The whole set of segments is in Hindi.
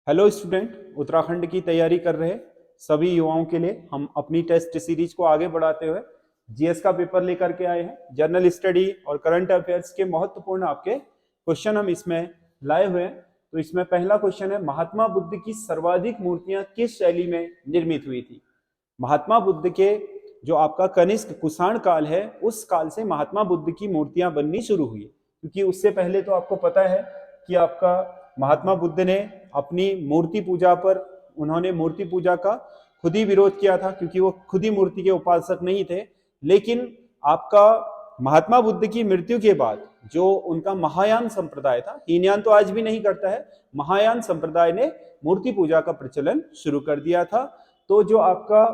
हेलो स्टूडेंट, उत्तराखंड की तैयारी कर रहे सभी युवाओं के लिए हम अपनी टेस्ट सीरीज को आगे बढ़ाते हुए जीएस का पेपर लेकर के आए हैं। जनरल स्टडी और करंट अफेयर्स के महत्वपूर्ण आपके क्वेश्चन हम इसमें लाए हुए हैं। तो इसमें पहला क्वेश्चन है, महात्मा बुद्ध की सर्वाधिक मूर्तियां किस शैली में निर्मित हुई थी। महात्मा बुद्ध के जो आपका कनिष्क कुषाण काल है, उस काल से महात्मा बुद्ध की मूर्तियां बननी शुरू हुई, क्योंकि उससे पहले तो आपको पता है कि आपका महात्मा बुद्ध ने अपनी मूर्ति पूजा पर उन्होंने मूर्ति पूजा का खुद ही विरोध किया था, क्योंकि वो खुद ही मूर्ति के उपासक नहीं थे। लेकिन आपका महात्मा बुद्ध की मृत्यु के बाद जो उनका महायान संप्रदाय था, हीनयान तो आज भी नहीं करता है, महायान संप्रदाय ने मूर्ति पूजा का प्रचलन शुरू कर दिया था। तो जो आपका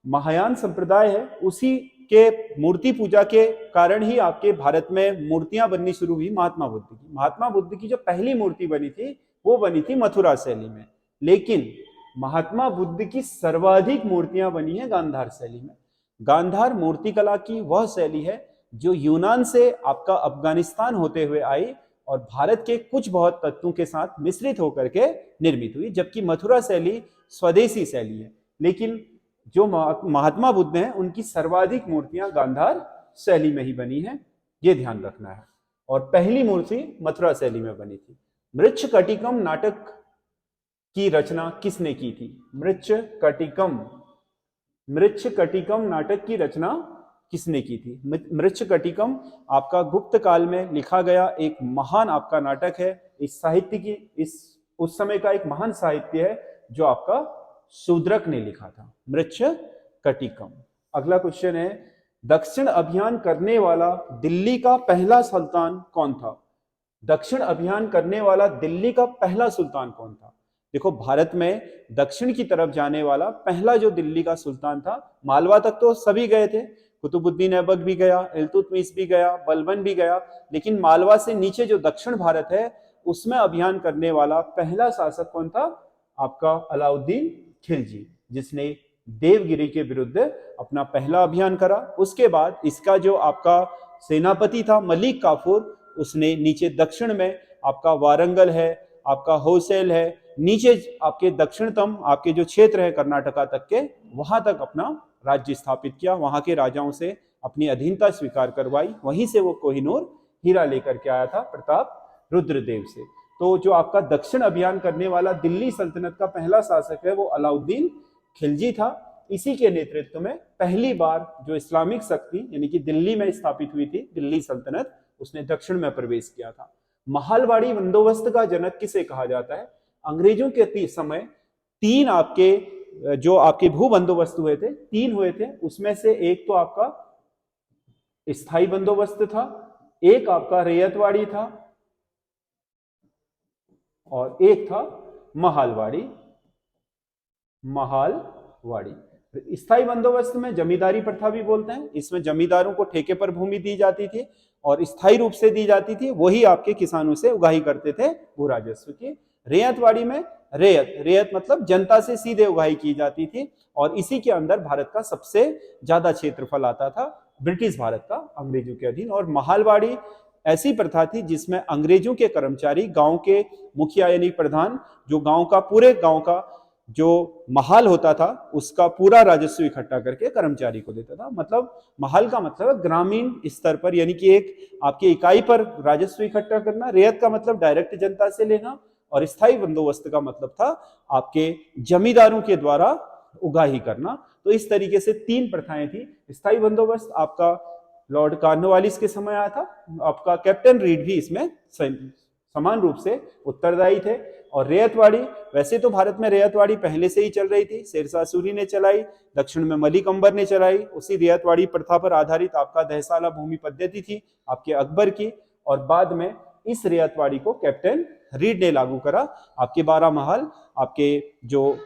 महायान संप्रदाय है, उसी के मूर्ति पूजा के कारण ही आपके भारत में मूर्तियां बननी शुरू हुई महात्मा बुद्ध की। महात्मा बुद्ध की जो पहली मूर्ति बनी थी वो बनी थी मथुरा शैली में, लेकिन महात्मा बुद्ध की सर्वाधिक मूर्तियां बनी है गांधार शैली में। गांधार मूर्तिकला की वह शैली है जो यूनान से आपका अफगानिस्तान होते हुए आई और भारत के कुछ बहुत तत्वों के साथ मिश्रित होकर के निर्मित हुई, जबकि मथुरा शैली स्वदेशी शैली है। लेकिन जो महात्मा बुद्ध हैं उनकी सर्वाधिक मूर्तियां गांधार शैली में ही बनी है, ये ध्यान रखना है। और पहली मूर्ति मथुरा शैली में बनी थी। मृच्छकटिकम नाटक की रचना किसने की थी। मृच्छकटिकम नाटक की रचना किसने की थी। मृच्छकटिकम आपका गुप्त काल में लिखा गया एक महान आपका नाटक है। इस साहित्य की उस समय का एक महान साहित्य है जो आपका शूद्रक ने लिखा था, मृच्छकटिकम। अगला क्वेश्चन है, दक्षिण अभियान करने वाला दिल्ली का पहला सुल्तान कौन था। दक्षिण अभियान करने वाला दिल्ली का पहला सुल्तान कौन था। देखो, भारत में दक्षिण की तरफ जाने वाला पहला जो दिल्ली का सुल्तान था, मालवा तक तो सभी गए थे, कुतुबुद्दीन ऐबक भी गया, इल्तुतमिश भी गया, बलबन भी गया, लेकिन मालवा से नीचे जो दक्षिण भारत है उसमें अभियान करने वाला पहला शासक कौन था, आपका अलाउद्दीन खिलजी, जिसने देवगिरी के विरुद्ध अपना पहला अभियान करा। उसके बाद इसका जो आपका सेनापति था मलिक काफूर, उसने नीचे दक्षिण में आपका वारंगल है, आपका होसेल है, नीचे आपके दक्षिणतम आपके जो क्षेत्र है कर्नाटका तक के, वहां तक अपना राज्य स्थापित किया, वहां के राजाओं से अपनी अधीनता स्वीकार करवाई। वहीं से वो कोहिनूर हीरा लेकर के आया था प्रताप रुद्रदेव से। तो जो आपका दक्षिण अभियान करने वाला दिल्ली सल्तनत का पहला शासक है वो अलाउद्दीन खिलजी था। इसी के नेतृत्व में पहली बार जो इस्लामिक शक्ति यानी कि दिल्ली में स्थापित हुई थी दिल्ली सल्तनत, उसने दक्षिण में प्रवेश किया था। महालवाड़ी बंदोबस्त का जनक किसे कहा जाता है। अंग्रेजों के समय तीन आपके जो आपके भू बंदोबस्त हुए थे, तीन हुए थे, उसमें से एक तो आपका स्थायी बंदोबस्त था, एक आपका रैयतवाड़ी था और एक था महालवाड़ी। स्थायी बंदोबस्त में जमींदारी प्रथा भी बोलते हैं। इसमें जमींदारों को ठेके पर भूमि दी जाती थी और स्थायी रूप से दी जाती थी, वही आपके किसानों से उगाही करते थे भू राजस्व की। रैयतवाड़ी में रेयत मतलब जनता से सीधे उगाही की जाती थी और इसी के अंदर भारत का सबसे ज्यादा क्षेत्रफल आता था, ब्रिटिश भारत का अंग्रेजों के अधीन। और महालवाड़ी ऐसी प्रथा थी जिसमें अंग्रेजों के कर्मचारी गांव के मुखिया यानी प्रधान, जो गांव का पूरे गांव का जो महाल होता था उसका पूरा राजस्व इकट्ठा करके कर्मचारी को देता था। मतलब महाल का मतलब है ग्रामीण स्तर पर यानी कि एक आपकी इकाई पर राजस्व इकट्ठा करना। रेयत का मतलब डायरेक्ट जनता से लेना और स्थायी बंदोबस्त का मतलब था आपके जमींदारों के द्वारा उगाही करना। तो इस तरीके से तीन प्रथाएं थी। स्थायी बंदोबस्त आपका लॉर्ड कॉर्नवालिस के समय आया था, आपका कैप्टन रीड भी इसमें समान रूप से उत्तरदायी थे। और रैयतवाड़ी, वैसे तो भारत में रैयतवाड़ी पहले से ही चल रही थी, शेरशाह सूरी ने चलाई, दक्षिण में मलिक अंबर ने चलाई। उसी रैयतवाड़ी प्रथा पर आधारित आपका दहसाला भूमि पद्धति थी आपके अकबर की, और बाद में इस रैयतवाड़ी को कैप्टन रीड ने लागू करा आपके 12 महल आपके जो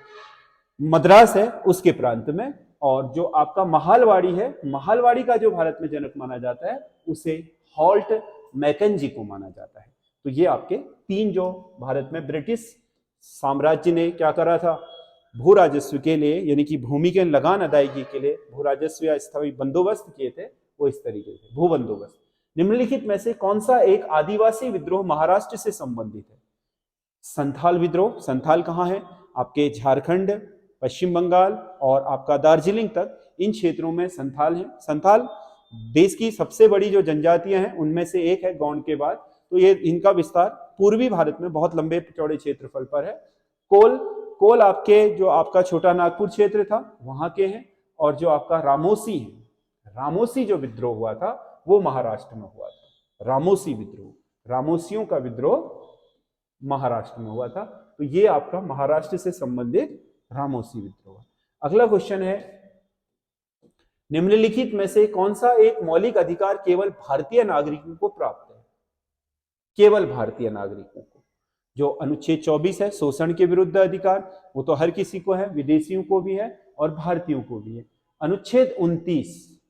मद्रास है उसके प्रांत में। और जो आपका महालवाड़ी है, महालवाड़ी का जो भारत में जनक माना जाता है उसे हॉल्ट मैकेंजी को माना जाता है। तो ये आपके तीन जो भारत में ब्रिटिश साम्राज्य ने क्या करा था, भू राजस्व के लिए यानी कि भूमि के लगान अदायगी के लिए भू राजस्व या स्थायी बंदोबस्त किए थे, वो इस तरीके से भू बंदोबस्त। निम्नलिखित में से कौन सा एक आदिवासी विद्रोह महाराष्ट्र से संबंधित है। संथाल विद्रोह, संथाल कहाँ है? आपके झारखंड, पश्चिम बंगाल और आपका दार्जिलिंग तक, इन क्षेत्रों में संथाल है। संथाल देश की सबसे बड़ी जो जनजातियां हैं उनमें से एक है गौंड के बाद। तो ये इनका विस्तार पूर्वी भारत में बहुत लंबे चौड़े क्षेत्रफल पर है। कोल, कोल आपके जो आपका छोटा नागपुर क्षेत्र था वहां के हैं। और जो आपका रामोसी है, रामोसी जो विद्रोह हुआ था वो महाराष्ट्र में हुआ था। रामोसी विद्रोह, रामोसियों का विद्रोह महाराष्ट्र में हुआ था। तो ये आपका महाराष्ट्र से संबंधित रामोसी विद्रोह। अगला क्वेश्चन है, निम्नलिखित में से कौन सा एक मौलिक अधिकार केवल भारतीय नागरिकों को प्राप्त है? केवल भारतीय नागरिकों को। जो अनुच्छेद 24 है, शोषण के विरुद्ध अधिकार, वो तो हर किसी को है, विदेशियों को भी है और भारतीयों को भी है। अनुच्छेद 29,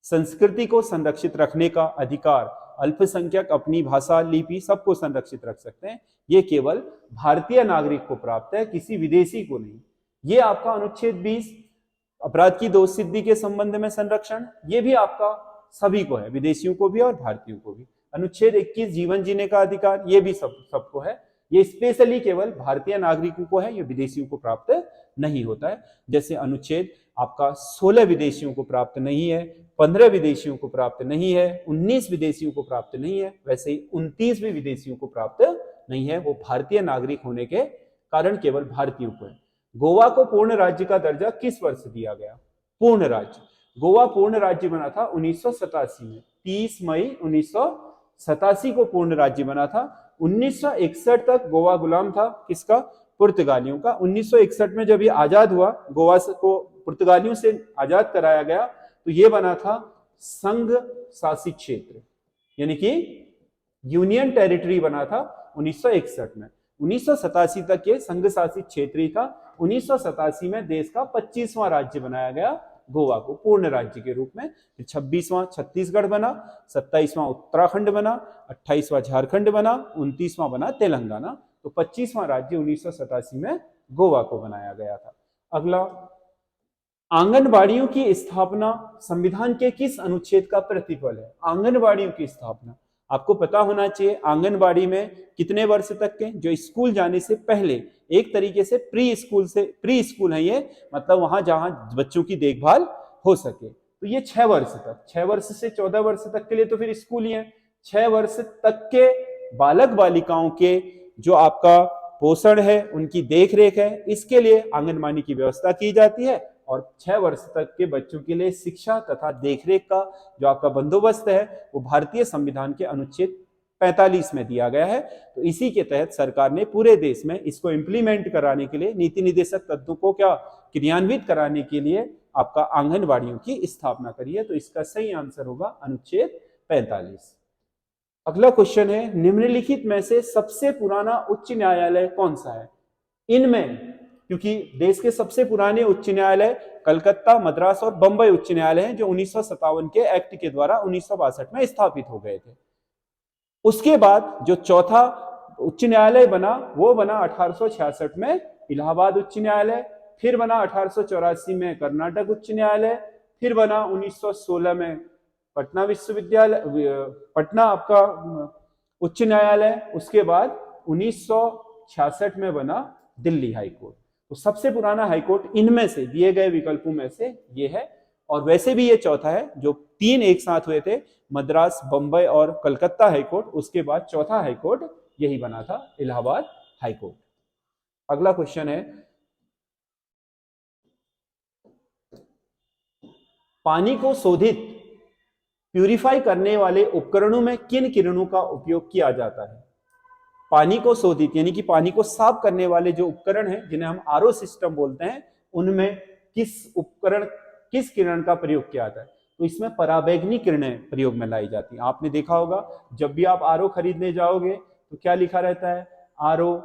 संस्कृति को संरक्षित रखने का अधिकार, अल्पसंख्यक अपनी भाषा, लिपि सबको संरक्षित रख सकते हैं, ये केवल भारतीय नागरिक को प्राप्त है, किसी विदेशी को नहीं। ये आपका अनुच्छेद 20, अपराध की दोष सिद्धि के संबंध में संरक्षण, ये भी आपका सभी को है, विदेशियों को भी और भारतीयों को भी। अनुच्छेद 21, जीवन जीने का अधिकार, ये भी सबको है, ये स्पेशली केवल भारतीय नागरिकों को है, ये विदेशियों को प्राप्त नहीं होता है। जैसे अनुच्छेद आपका 16 विदेशियों को प्राप्त नहीं है, 15 विदेशियों को प्राप्त नहीं है, 19 विदेशियों को प्राप्त नहीं है, वैसे ही 29 भी विदेशियों को प्राप्त नहीं है, वो भारतीय नागरिक होने के कारण केवल भारतीयों को है। गोवा को पूर्ण राज्य का दर्जा किस वर्ष दिया गया? पूर्ण राज्य, गोवा पूर्ण राज्य बना था 1987 में, 30 मई 1987 को पूर्ण राज्य बना था। 1961 तक गोवा गुलाम था किसका? पुर्तगालियों का। 1961 में जब ये आजाद हुआ, गोवा को पुर्तगालियों से आजाद कराया गया, तो ये बना था संघ शासित क्षेत्र, यानी कि यूनियन टेरिटरी बना था 1961 में। 1987 तक ये संघ शासित क्षेत्र ही था। 1987 में देश का 25वां राज्य बनाया गया गोवा को पूर्ण राज्य के रूप में। 26वां छत्तीसगढ़ बना, 27वां उत्तराखंड बना, 28वां झारखंड बना, 29वां बना तेलंगाना। तो 25वां राज्य 1987 में गोवा को बनाया गया था। अगला, आंगनबाड़ियों की स्थापना संविधान के किस अनुच्छेद का प्रतिफल है? आंगनबाड़ियों की स्थापना आपको पता होना चाहिए। आंगनबाड़ी में कितने वर्ष तक के? जो स्कूल जाने से पहले, एक तरीके से प्री स्कूल है ये, मतलब वहां जहां बच्चों की देखभाल हो सके। तो ये 6 वर्ष तक, 6 वर्ष से 14 वर्ष तक के लिए तो फिर स्कूल ही है। 6 वर्ष तक के बालक बालिकाओं के जो आपका पोषण है, उनकी देख रेख है, इसके लिए आंगनबाड़ी की व्यवस्था की जाती है। और 6 वर्ष तक के बच्चों के लिए शिक्षा तथा देखरेख का जो आपका बंदोबस्त है वो भारतीय संविधान के अनुच्छेद 45 में दिया गया है। तो इसी के तहत सरकार ने पूरे देश में इसको इंप्लीमेंट कराने के लिए, नीति निर्देशक तत्वों को क्या क्रियान्वित कराने के लिए आपका आंगनबाड़ियों की स्थापना करी है। तो इसका सही आंसर होगा अनुच्छेद 45। अगला क्वेश्चन है, निम्नलिखित में से सबसे पुराना उच्च न्यायालय कौन सा है? इनमें, क्योंकि देश के सबसे पुराने उच्च न्यायालय कलकत्ता, मद्रास और बंबई उच्च न्यायालय हैं, जो 1957 के एक्ट के द्वारा 1962 में स्थापित हो गए थे। उसके बाद जो चौथा उच्च न्यायालय बना वो बना 1866 में इलाहाबाद उच्च न्यायालय, फिर बना 1884 में कर्नाटक उच्च न्यायालय, फिर बना 1916 में पटना विश्वविद्यालय, पटना आपका उच्च न्यायालय, उसके बाद 1966 में बना दिल्ली हाईकोर्ट। तो सबसे पुराना हाईकोर्ट इनमें से दिए गए विकल्पों में से ये है। और वैसे भी ये चौथा है, जो 3 एक साथ हुए थे, मद्रास, बंबई और कलकत्ता हाईकोर्ट, उसके बाद चौथा हाईकोर्ट यही बना था, इलाहाबाद हाईकोर्ट। अगला क्वेश्चन है, पानी को शोधित प्यूरिफाई करने वाले उपकरणों में किन किरणों का उपयोग किया जाता है? पानी को शोधित यानी कि पानी को साफ करने वाले जो उपकरण हैं, जिन्हें हम आरओ सिस्टम बोलते हैं, उनमें किस किरण का प्रयोग किया जाता है? तो इसमें पराबैंगनी किरणें प्रयोग में लाई जाती हैं। आपने देखा होगा जब भी आप आरओ खरीदने जाओगे तो क्या लिखा रहता है? आरओ,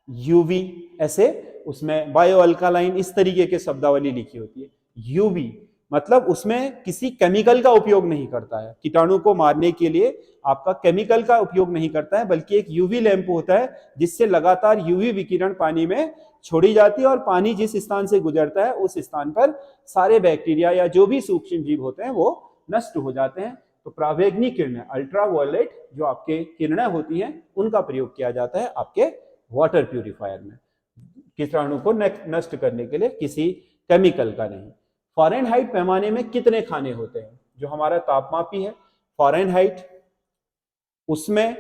यूवी, ऐसे उसमें बायो अल्कालाइन, इस तरीके के शब्दावली लिखी होती है। यूवी मतलब उसमें किसी केमिकल का उपयोग नहीं करता है, कीटाणु को मारने के लिए आपका केमिकल का उपयोग नहीं करता है, बल्कि एक यूवी लैंप होता है जिससे लगातार यूवी विकिरण पानी में छोड़ी जाती है और पानी जिस स्थान से गुजरता है उस स्थान पर सारे बैक्टीरिया या जो भी सूक्ष्म जीव होते हैं वो नष्ट हो जाते हैं। तो पराबैंगनी किरणें, अल्ट्रावायलेट जो आपके किरणें होती हैं, उनका प्रयोग किया जाता है आपके वाटर प्यूरिफायर में, कीटाणु को नष्ट करने के लिए, किसी केमिकल का नहीं। फ़ारेनहाइट पैमाने में कितने खाने होते हैं? जो हमारा तापमापी है फ़ारेनहाइट, उसमें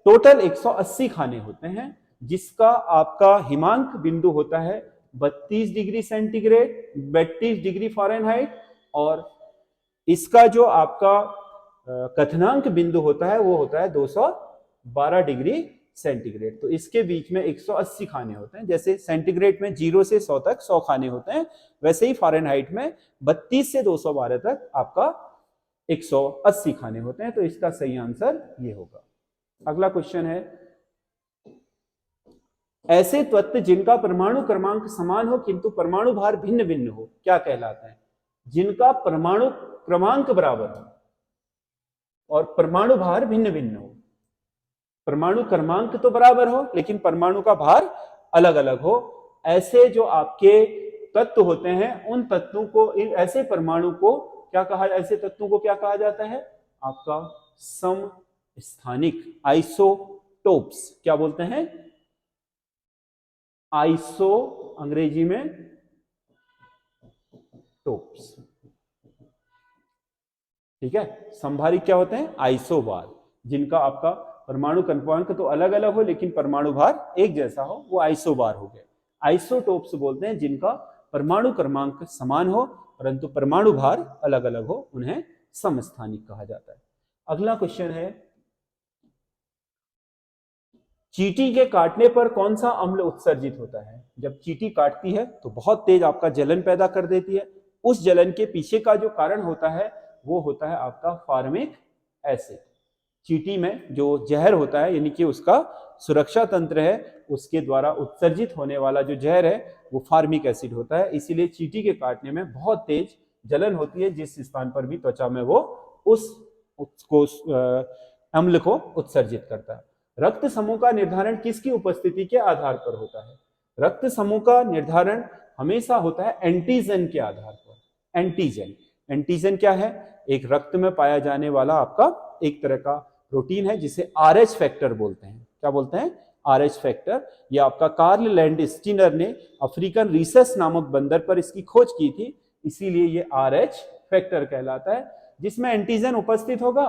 टोटल 180 खाने होते हैं, जिसका आपका हिमांक बिंदु होता है 32 डिग्री सेंटीग्रेड, 32 डिग्री फ़ारेनहाइट, और इसका जो आपका कथनांक बिंदु होता है वो होता है 212 डिग्री सेंटीग्रेड। तो इसके बीच में 180 खाने होते हैं। जैसे सेंटीग्रेड में 0 से 100 तक 100 खाने होते हैं, वैसे ही फ़ारेनहाइट में 32 से 212 तक आपका 180 खाने होते हैं। तो इसका सही आंसर ये होगा। अगला क्वेश्चन है, ऐसे तत्व जिनका परमाणु क्रमांक समान हो किंतु परमाणु भार भिन्न भिन्न हो क्या कहलाते हैं? जिनका परमाणु क्रमांक बराबर हो और परमाणु भार भिन्न भिन्न हो। परमाणु क्रमांक तो बराबर हो लेकिन परमाणु का भार अलग अलग हो, ऐसे जो आपके तत्व होते हैं, उन तत्वों को, ऐसे परमाणु को क्या कहा, ऐसे तत्वों को क्या कहा जाता है? आपका समस्थानिक, आइसोटोप्स। क्या बोलते हैं? आइसो, अंग्रेजी में टोप्स। ठीक है। संभारिक क्या होते हैं? आइसोबार, जिनका आपका परमाणु क्रमांक तो अलग अलग हो लेकिन परमाणु भार एक जैसा हो, वो आइसोबार हो गए। आइसोटोप्स बोलते हैं जिनका परमाणु क्रमांक समान हो परंतु परमाणु भार अलग अलग हो, उन्हें समस्थानिक कहा जाता है। अगला क्वेश्चन है, चींटी के काटने पर कौन सा अम्ल उत्सर्जित होता है? जब चींटी काटती है तो बहुत तेज आपका जलन पैदा कर देती है। उस जलन के पीछे का जो कारण होता है वो होता है आपका फार्मिक एसिड। चींटी में जो जहर होता है, यानी कि उसका सुरक्षा तंत्र है, उसके द्वारा उत्सर्जित होने वाला जो जहर है वो फार्मिक एसिड होता है। इसीलिए चींटी के काटने में बहुत तेज जलन होती है, जिस स्थान पर भी त्वचा में वो उसको अम्ल को उत्सर्जित करता है। रक्त समूह का निर्धारण किसकी उपस्थिति के आधार पर होता है? रक्त समूह का निर्धारण हमेशा होता है एंटीजन के आधार पर। एंटीजन, एंटीजन क्या है? एक रक्त में पाया जाने वाला आपका एक तरह का प्रोटीन है जिसे RH फैक्टर बोलते हैं। क्या बोलते हैं? RH factor. यह आपका कार्ल लैंडस्टीनर ने अफ्रीकन रीसस नामक बंदर पर इसकी खोज की थी, इसीलिए ये RH फैक्टर कहलाता है। जिसमें एंटीजन उपस्थित होगा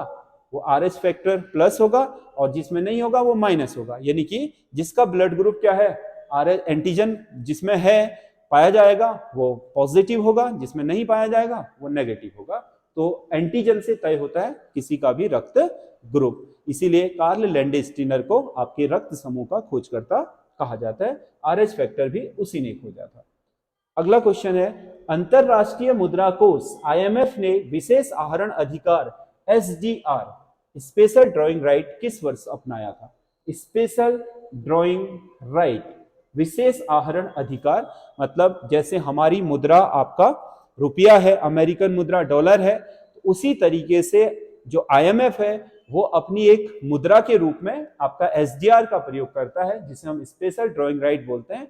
वो RH फैक्टर प्लस होगा और जिसमें नहीं होगा वो माइनस होगा। यानी कि जिसका ब्लड ग्रुप क्या है, एंटीजन जिसमें है पाया जाएगा वो पॉजिटिव होगा, जिसमें नहीं पाया जाएगा वो नेगेटिव होगा। तो एंटीजन से तय होता है किसी का भी रक्त ग्रुप। इसीलिए कार्ल लैंडस्टीनर को आपके रक्त समूह का खोजकर्ता कहा जाता है। RH फैक्टर भी उसी ने खोजा था। अगला क्वेश्चन है, अंतरराष्ट्रीय मुद्रा कोष IMF ने विशेष आहरण अधिकार SDR, स्पेशल ड्राइंग राइट, किस वर्ष अपनाया था? स्पेशल ड्राइंग राइट, विशेष आहरण अधिकार, मतलब जैसे हमारी मुद्रा आपका रुपया है, अमेरिकन मुद्रा डॉलर है, तो उसी तरीके से जो IMF है वो अपनी एक मुद्रा के रूप में आपका SDR का प्रयोग करता है, जिसे हम स्पेशल ड्राइंग राइट बोलते हैं।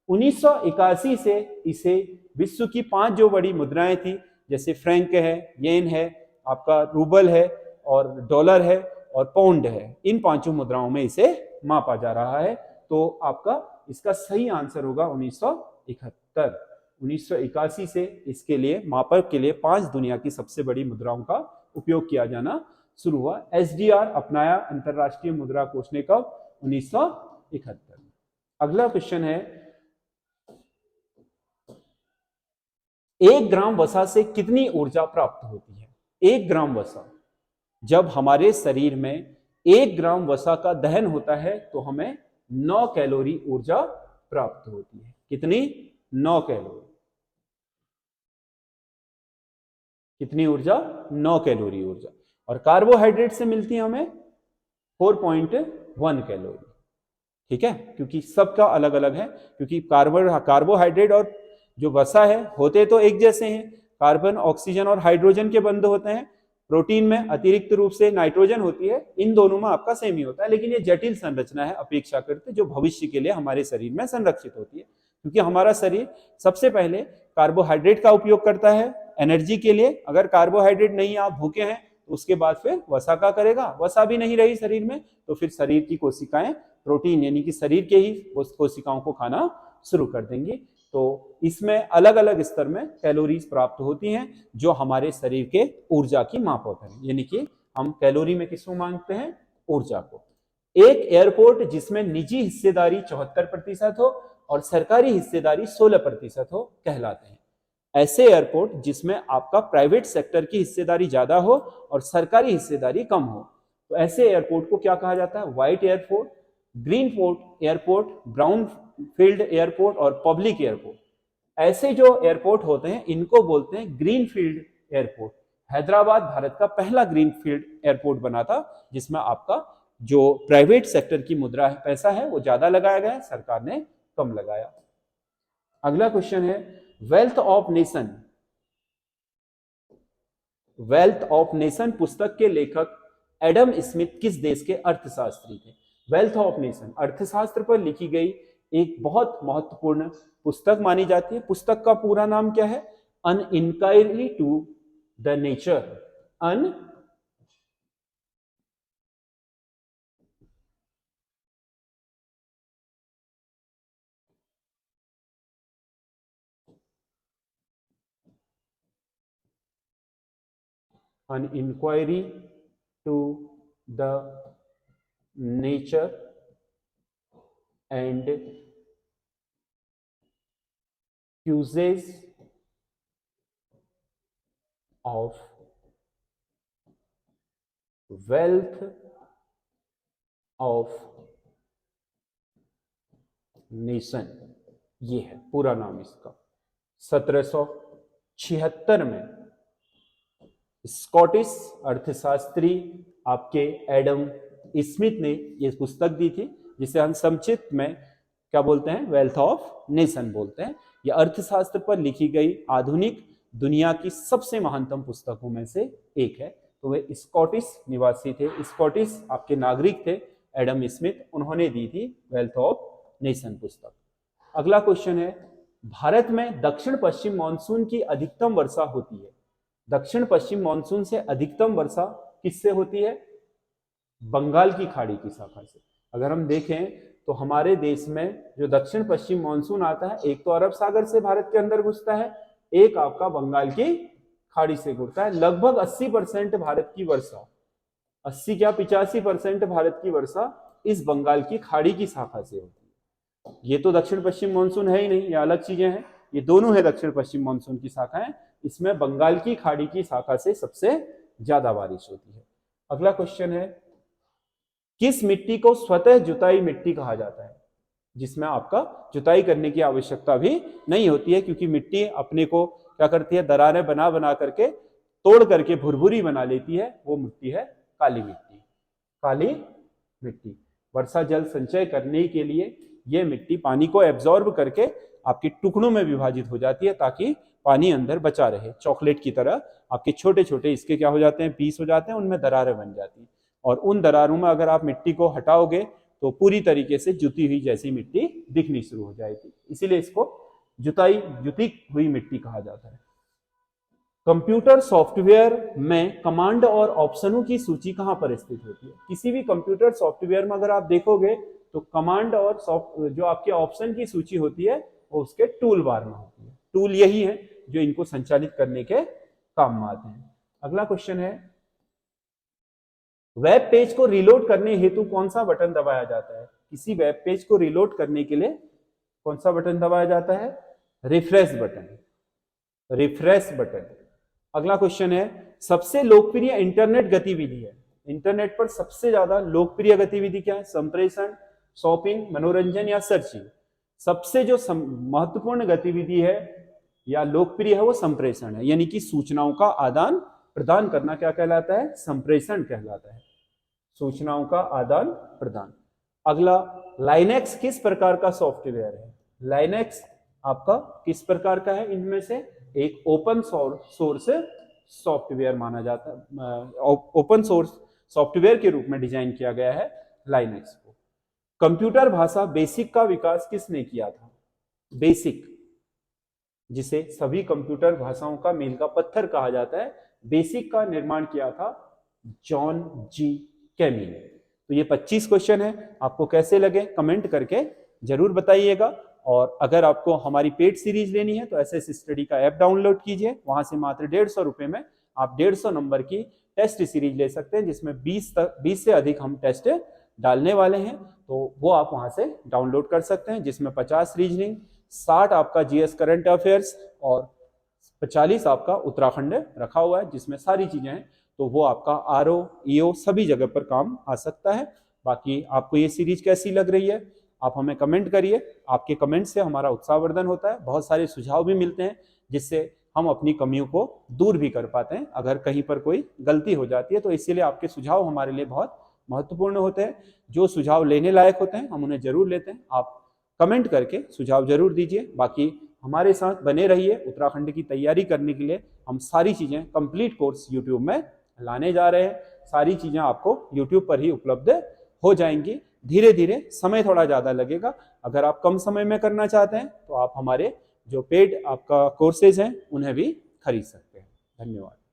1981 से इसे विश्व की 5 जो बड़ी मुद्राएं थी, जैसे फ्रैंक है, येन है, आपका रूबल है और डॉलर है और पाउंड है, इन 5 मुद्राओं में इसे मापा जा रहा है। तो आपका इसका सही आंसर होगा 1971। 1981 से इसके लिए मापक के लिए 5 दुनिया की सबसे बड़ी मुद्राओं का उपयोग किया जाना शुरू हुआ। SDR अपनाया अंतरराष्ट्रीय मुद्रा कोष ने कब? 1971। अगला क्वेश्चन है, 1 ग्राम वसा से कितनी ऊर्जा प्राप्त होती है? 1 ग्राम वसा, जब हमारे शरीर में 1 ग्राम वसा का दहन होता है तो हमें 9 कैलोरी ऊर्जा प्राप्त होती है। कितनी? 9 कैलोरी। कितनी ऊर्जा? 9 कैलोरी ऊर्जा। और कार्बोहाइड्रेट से मिलती है हमें 4.1 कैलोरी। ठीक है, क्योंकि सबका अलग अलग है, क्योंकि कार्बोहाइड्रेट और जो वसा है होते तो एक जैसे हैं, कार्बन, ऑक्सीजन और हाइड्रोजन के बंध होते हैं। प्रोटीन में अतिरिक्त रूप से नाइट्रोजन होती है, इन दोनों में आपका सेम ही होता है, लेकिन ये जटिल संरचना है अपेक्षाकृत, जो भविष्य के लिए हमारे शरीर में संरक्षित होती है। क्योंकि हमारा शरीर सबसे पहले कार्बोहाइड्रेट का उपयोग करता है एनर्जी के लिए। अगर कार्बोहाइड्रेट नहीं, आप भूखे हैं तो उसके बाद फिर वसा का करेगा, वसा भी नहीं रही शरीर में तो फिर शरीर की कोशिकाएं प्रोटीन यानी कि शरीर के ही कोशिकाओं को खाना शुरू कर देंगी। तो इसमें अलग अलग स्तर में कैलोरीज प्राप्त होती हैं जो हमारे शरीर के ऊर्जा की मापक है, यानी कि हम कैलोरी में किसको मांगते हैं, ऊर्जा को। एक एयरपोर्ट जिसमें निजी हिस्सेदारी 74% हो और सरकारी हिस्सेदारी 16% हो कहलाते हैं। ऐसे एयरपोर्ट जिसमें आपका प्राइवेट सेक्टर की हिस्सेदारी ज्यादा हो और सरकारी हिस्सेदारी कम हो, तो ऐसे एयरपोर्ट को क्या कहा जाता है, white airport, green airport, brown field airport और पब्लिक एयरपोर्ट। ऐसे जो एयरपोर्ट होते हैं इनको बोलते हैं green field airport. Hyderabad Bharat का पहला ग्रीन फील्ड एयरपोर्ट बना था जिसमें आपका जो प्राइवेट सेक्टर की मुद्रा है, पैसा है, वो ज्यादा लगाया गया, सरकार ने कम लगाया। अगला क्वेश्चन है wealth of nation. Wealth of nation पुस्तक के लेखक एडम स्मिथ किस देश के अर्थशास्त्री थे। वेल्थ ऑफ नेशन अर्थशास्त्र पर लिखी गई एक बहुत महत्वपूर्ण पुस्तक मानी जाती है। पुस्तक का पूरा नाम क्या है, an inquiry to the nature, an an inquiry to the nature and uses of wealth of nation, ये है पूरा नाम इसका। 1776 में स्कॉटिश अर्थशास्त्री आपके एडम स्मिथ ने यह पुस्तक दी थी, जिसे हम संक्षिप्त में क्या बोलते हैं, वेल्थ ऑफ नेशन बोलते हैं। यह अर्थशास्त्र पर लिखी गई आधुनिक दुनिया की सबसे महानतम पुस्तकों में से एक है। तो वे स्कॉटिश निवासी थे, स्कॉटिश आपके नागरिक थे एडम स्मिथ, उन्होंने दी थी वेल्थ ऑफ नेशन पुस्तक। अगला क्वेश्चन है भारत में दक्षिण पश्चिम मानसून की अधिकतम वर्षा होती है। दक्षिण पश्चिम मानसून से अधिकतम वर्षा किससे होती है, बंगाल की खाड़ी की शाखा से। अगर हम देखें तो हमारे देश में जो दक्षिण पश्चिम मानसून आता है, एक तो अरब सागर से भारत के अंदर घुसता है, एक आपका बंगाल की खाड़ी से घुसता है। लगभग 80% भारत की वर्षा, 80 क्या 85% भारत की वर्षा इस बंगाल की खाड़ी की शाखा से होती है। ये तो दक्षिण पश्चिम मानसून है ही नहीं, ये अलग चीजें हैं, ये दोनों है दक्षिण पश्चिम मानसून की शाखाएं। इसमें बंगाल की खाड़ी की शाखा से सबसे ज्यादा बारिश होती है। अगला क्वेश्चन है किस मिट्टी को स्वतः जुताई मिट्टी कहा जाता है, जिसमें आपका जुताई करने की आवश्यकता भी नहीं होती है, क्योंकि मिट्टी अपने को क्या करती है, दरारें बना बना करके तोड़ करके भुरभुरी बना लेती है। वो मिट्टी है काली मिट्टी। काली मिट्टी वर्षा जल संचय करने के लिए यह मिट्टी पानी को एब्जॉर्ब करके आपके टुकड़ों में विभाजित हो जाती है ताकि पानी अंदर बचा रहे। चॉकलेट की तरह आपके छोटे छोटे इसके क्या हो जाते हैं, पीस हो जाते हैं, उनमें दरारें बन जाती हैं, और उन दरारों में अगर आप मिट्टी को हटाओगे तो पूरी तरीके से जुती हुई जैसी मिट्टी दिखनी शुरू हो जाएगी। इसीलिए इसको जुती हुई मिट्टी कहा जाता है। कंप्यूटर सॉफ्टवेयर में कमांड और ऑप्शनों की सूची कहां पर स्थित होती है। किसी भी कंप्यूटर सॉफ्टवेयर में अगर आप देखोगे तो कमांड और जो आपके ऑप्शन की सूची होती है वो उसके टूल बार में होती है। टूल यही है जो इनको संचालित करने के काम में आते हैं। अगला क्वेश्चन है वेब पेज को रिलोड करने हेतु कौन सा बटन दबाया जाता है। किसी वेब पेज को रिलोड करने के लिए कौन सा बटन दबाया जाता है, रिफ्रेश बटन। Refresh button. अगला क्वेश्चन है सबसे लोकप्रिय इंटरनेट गतिविधि है। इंटरनेट पर सबसे ज्यादा लोकप्रिय गतिविधि क्या है, संप्रेषण, शॉपिंग, मनोरंजन या सर्चिंग। सबसे जो महत्वपूर्ण गतिविधि है या लोकप्रिय है वो संप्रेषण है, यानी कि सूचनाओं का आदान प्रदान करना क्या कहलाता है, संप्रेषण कहलाता है, सूचनाओं का आदान प्रदान। अगला लाइनेक्स किस प्रकार का सॉफ्टवेयर है। लाइनेक्स आपका किस प्रकार का है, इनमें से एक ओपन सोर्स सॉफ्टवेयर माना जाता है, ओपन सोर्स सॉफ्टवेयर के रूप में डिजाइन किया गया है लाइनेक्स को। कंप्यूटर भाषा बेसिक का विकास किसने किया था। बेसिक जिसे सभी कंप्यूटर भाषाओं का मील का पत्थर कहा जाता है, बेसिक का निर्माण किया था जॉन जी कैमिल। तो ये 25 क्वेश्चन है, आपको कैसे लगे कमेंट करके जरूर बताइएगा। और अगर आपको हमारी पेड सीरीज लेनी है तो एसएस स्टडी का ऐप डाउनलोड कीजिए, वहां से मात्र 150 रुपए में आप 150 नंबर की टेस्ट सीरीज ले सकते हैं, जिसमें 20 से अधिक हम टेस्ट डालने वाले हैं। तो वो आप वहां से डाउनलोड कर सकते हैं, जिसमें 50 रीजनिंग, 60 आपका जीएस करंट अफेयर्स और 40 आपका उत्तराखंड रखा हुआ है, जिसमें सारी चीजें हैं। तो वो आपका आरओ ईओ सभी जगह पर काम आ सकता है। बाकी आपको ये सीरीज कैसी लग रही है आप हमें कमेंट करिए, आपके कमेंट से हमारा उत्साहवर्धन होता है, बहुत सारे सुझाव भी मिलते हैं, जिससे हम अपनी कमियों को दूर भी कर पाते हैं अगर कहीं पर कोई गलती हो जाती है। तो इसीलिए आपके सुझाव हमारे लिए बहुत महत्वपूर्ण होते हैं। जो सुझाव लेने लायक होते हैं हम उन्हें जरूर लेते हैं। आप कमेंट करके सुझाव जरूर दीजिए। बाकी हमारे साथ बने रहिए, उत्तराखंड की तैयारी करने के लिए हम सारी चीजें कंप्लीट कोर्स यूट्यूब में लाने जा रहे हैं। सारी चीजें आपको यूट्यूब पर ही उपलब्ध हो जाएंगी। धीरे धीरे, समय थोड़ा ज्यादा लगेगा। अगर आप कम समय में करना चाहते हैं तो आप हमारे जो पेड आपका कोर्सेज हैं उन्हें भी खरीद सकते हैं। धन्यवाद।